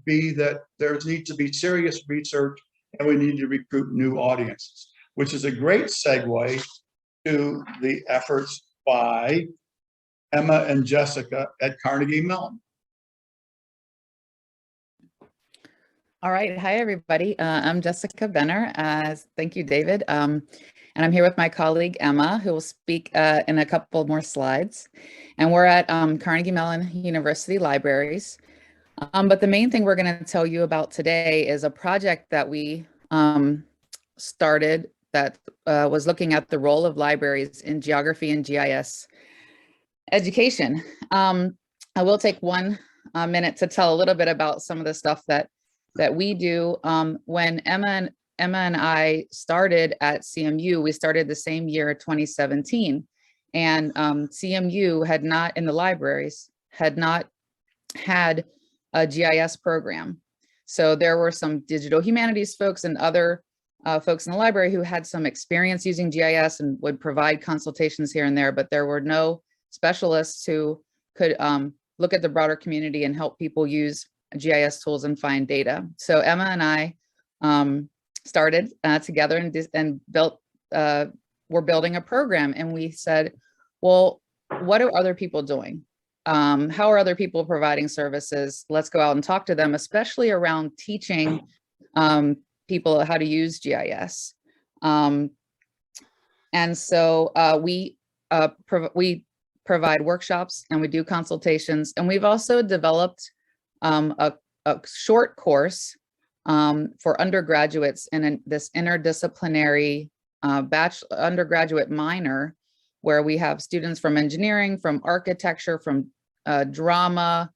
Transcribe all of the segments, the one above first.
be that there needs to be serious research and we need to recruit new audiences, which is a great segue to the efforts by Emma and Jessica at Carnegie Mellon. All right. Hi, everybody. I'm Jessica Benner. Thank you, David. And I'm here with my colleague, Emma, who will speak in a couple more slides. And we're at Carnegie Mellon University Libraries. But the main thing we're going to tell you about today is a project that we started that was looking at the role of libraries in geography and GIS education. I will take 1 minute to tell a little bit about some of the stuff that we do. When Emma and I started at CMU, we started the same year, 2017, and CMU had not, in the libraries, had not had a GIS program. So there were some digital humanities folks and other folks in the library who had some experience using GIS and would provide consultations here and there, but there were no specialists who could look at the broader community and help people use GIS tools and find data. So Emma and I started together and built, we're building a program, and we said, well, what are other people doing? How are other people providing services? Let's go out and talk to them, especially around teaching people how to use GIS. And so we provide workshops and we do consultations, and we've also developed a short course for undergraduates in this interdisciplinary undergraduate minor, where we have students from engineering, from architecture, from drama,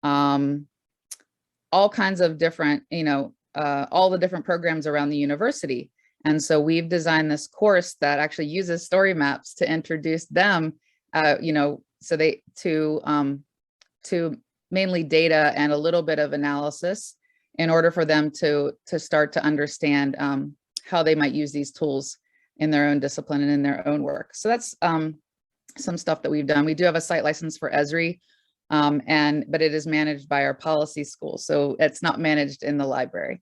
all kinds of different, all the different programs around the university. And so we've designed this course that actually uses story maps to introduce them, so they to mainly data and a little bit of analysis in order for them to start to understand how they might use these tools in their own discipline and in their own work. So that's some stuff that we've done. We do have a site license for Esri, but it is managed by our policy school, so it's not managed in the library.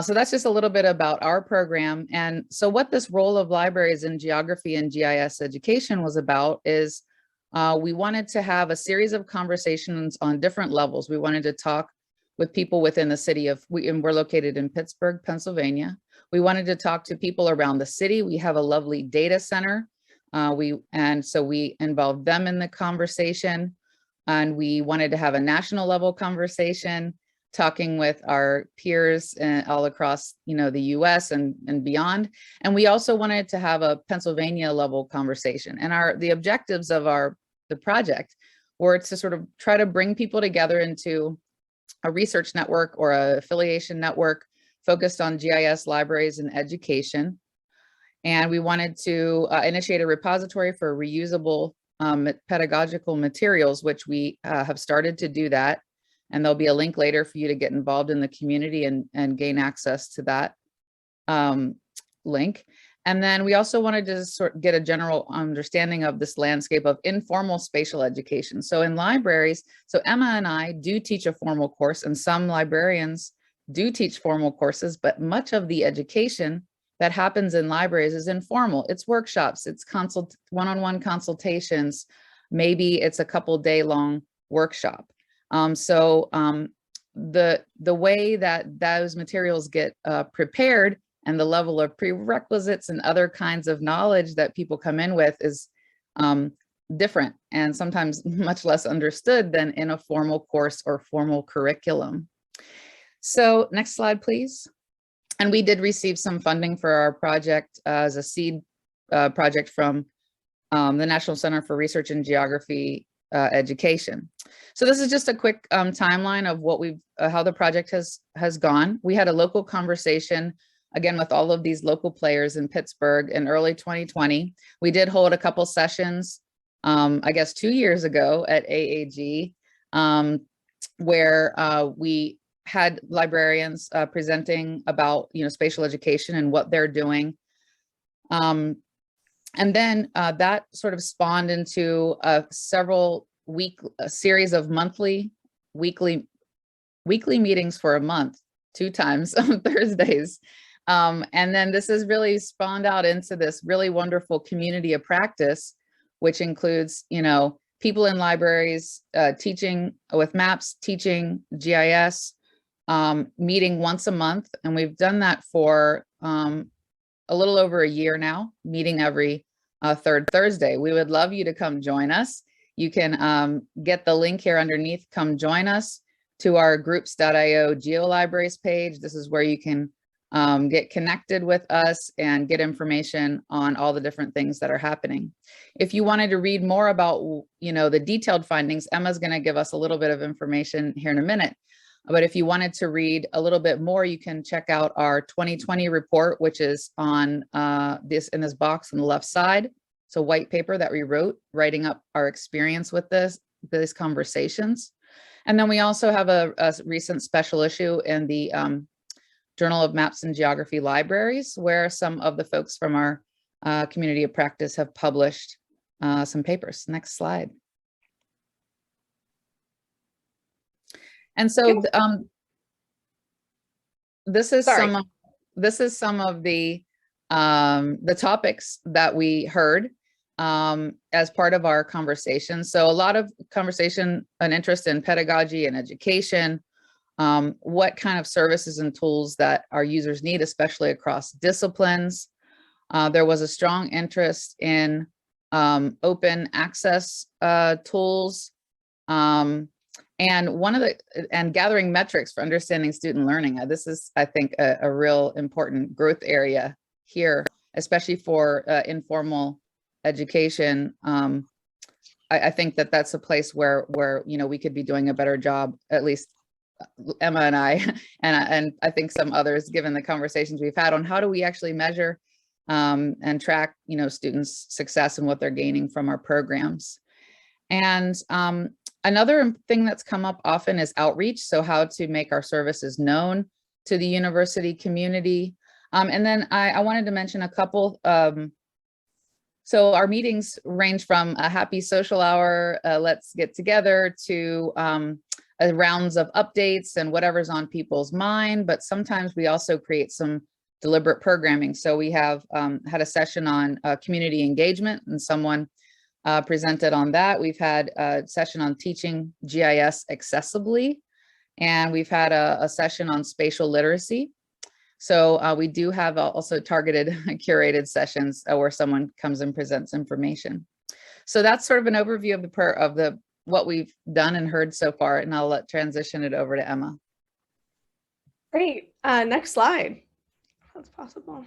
So that's just a little bit about our program. And so what this role of libraries in geography and GIS education was about is we wanted to have a series of conversations on different levels. We wanted to talk with people within the city and we're located in Pittsburgh, Pennsylvania. We wanted to talk to people around the city. We have a lovely data center. So we involved them in the conversation, and we wanted to have a national level conversation, talking with our peers all across, the US and beyond. And we also wanted to have a Pennsylvania level conversation. And the objectives of the project were to sort of try to bring people together into a research network or a affiliation network focused on GIS libraries and education. And we wanted to initiate a repository for reusable pedagogical materials, which we have started to do that. And there'll be a link later for you to get involved in the community and gain access to that link. And then we also wanted to get a general understanding of this landscape of informal spatial education. So in libraries, so Emma and I do teach a formal course, and some librarians do teach formal courses, but much of the education that happens in libraries is informal. It's workshops, it's one-on-one consultations, maybe it's a couple day long workshop. The way that those materials get prepared and the level of prerequisites and other kinds of knowledge that people come in with is different and sometimes much less understood than in a formal course or formal curriculum. So next slide, please. And we did receive some funding for our project as a seed project from the National Center for Research in Geography Education. So this is just a quick timeline of what how the project has gone. We had a local conversation, again, with all of these local players in Pittsburgh in early 2020. We did hold a couple sessions, I guess 2 years ago at AAG, where we had librarians presenting about, spatial education and what they're doing. And then that sort of spawned into a series of weekly weekly meetings for a month, 2 times on Thursdays. And then this has really spawned out into this really wonderful community of practice, which includes, people in libraries, teaching with MAPS, teaching GIS, meeting once a month. And we've done that for a little over a year now, meeting every third Thursday. We would love you to come join us. You can get the link here underneath, come join us to our groups.io GeoLibraries page. This is where you can get connected with us and get information on all the different things that are happening. If you wanted to read more about, the detailed findings, Emma's going to give us a little bit of information here in a minute. But if you wanted to read a little bit more, you can check out our 2020 report, which is on in this box on the left side. It's a white paper that we wrote, writing up our experience with these conversations. And then we also have a recent special issue in the Journal of Maps and Geography Libraries, where some of the folks from our community of practice have published some papers. Next slide. And so this is some of the topics that we heard as part of our conversation. So a lot of conversation, an interest in pedagogy and education, what kind of services and tools that our users need, especially across disciplines. There was a strong interest in open access tools, and gathering metrics for understanding student learning. This is, I think, a real important growth area here, especially for informal education. I think that that's a place where we could be doing a better job, at least Emma and I, and I think some others, given the conversations we've had on how do we actually measure and track, students' success and what they're gaining from our programs. And another thing that's come up often is outreach. So how to make our services known to the university community. And then I wanted to mention a couple. So our meetings range from a happy social hour, let's get together, to rounds of updates and whatever's on people's mind. But sometimes we also create some deliberate programming. So we have had a session on community engagement, and someone presented on that. We've had a session on teaching GIS accessibly, and we've had a session on spatial literacy. So we do have also targeted curated sessions where someone comes and presents information. So that's sort of an overview of what we've done and heard so far, and I'll transition it over to Emma. Great. Next slide. If that's possible.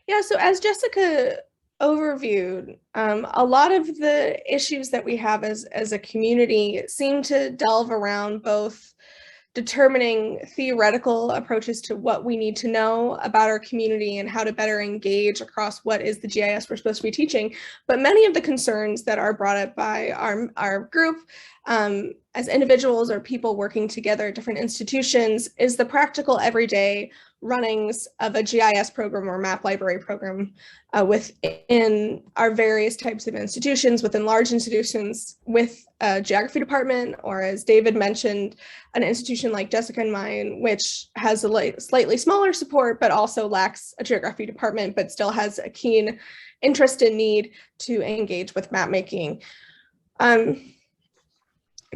Yeah, so as Jessica overviewed, a lot of the issues that we have as a community seem to delve around both determining theoretical approaches to what we need to know about our community and how to better engage across what is the GIS we're supposed to be teaching. But many of the concerns that are brought up by our group as individuals or people working together at different institutions is the practical everyday runnings of a GIS program or map library program within our various types of institutions, within large institutions with a geography department, or as David mentioned, an institution like Jessica and mine, which has a slightly smaller support, but also lacks a geography department, but still has a keen interest and need to engage with map making.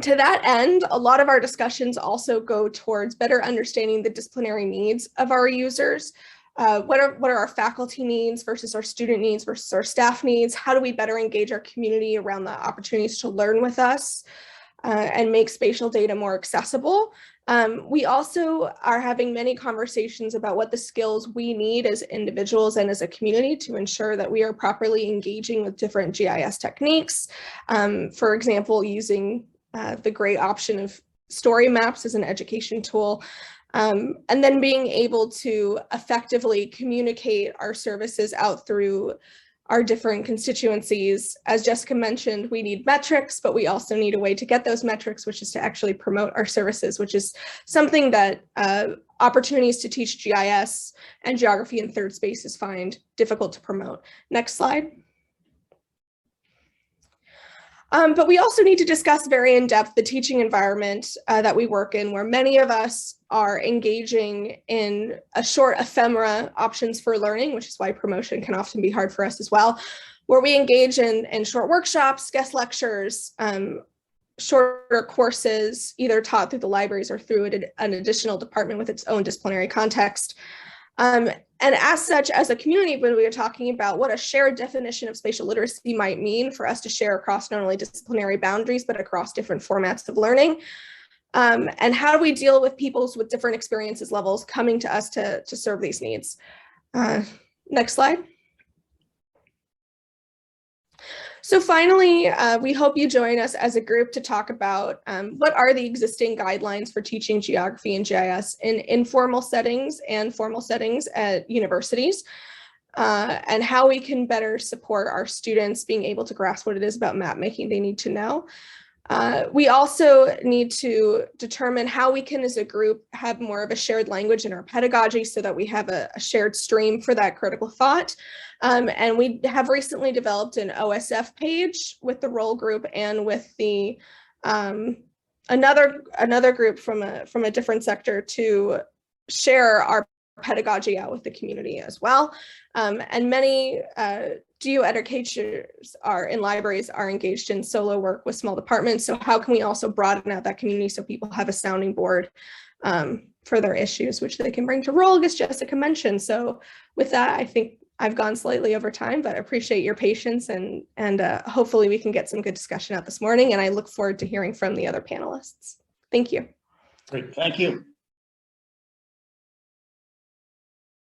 To that end, a lot of our discussions also go towards better understanding the disciplinary needs of our users. What are our faculty needs versus our student needs versus our staff needs? How do we better engage our community around the opportunities to learn with us and make spatial data more accessible? We also are having many conversations about what the skills we need as individuals and as a community to ensure that we are properly engaging with different GIS techniques. For example, using the great option of story maps as an education tool, and then being able to effectively communicate our services out through our different constituencies. As Jessica mentioned, we need metrics, but we also need a way to get those metrics, which is to actually promote our services, which is something that opportunities to teach GIS and geography in third spaces find difficult to promote. Next slide. But we also need to discuss very in depth the teaching environment that we work in, where many of us are engaging in a short ephemera options for learning, which is why promotion can often be hard for us as well, where we engage in short workshops, guest lectures, shorter courses, either taught through the libraries or through an additional department with its own disciplinary context. And as such, as a community, when we are talking about what a shared definition of spatial literacy might mean for us to share across not only disciplinary boundaries, but across different formats of learning, and how do we deal with people with different experiences levels coming to us to serve these needs. Next slide. So finally, we hope you join us as a group to talk about what are the existing guidelines for teaching geography and GIS in informal settings and formal settings at universities, and how we can better support our students being able to grasp what it is about map making they need to know. We also need to determine how we can, as a group, have more of a shared language in our pedagogy so that we have a shared stream for that critical thought. And we have recently developed an OSF page with the role group and with the another group from a different sector to share our pedagogy out with the community as well. And many GEO educators in libraries are engaged in solo work with small departments. So how can we also broaden out that community so people have a sounding board for their issues, which they can bring to role, as Jessica mentioned. So with that, I think I've gone slightly over time, but I appreciate your patience, and hopefully we can get some good discussion out this morning. And I look forward to hearing from the other panelists. Thank you. Great, thank you.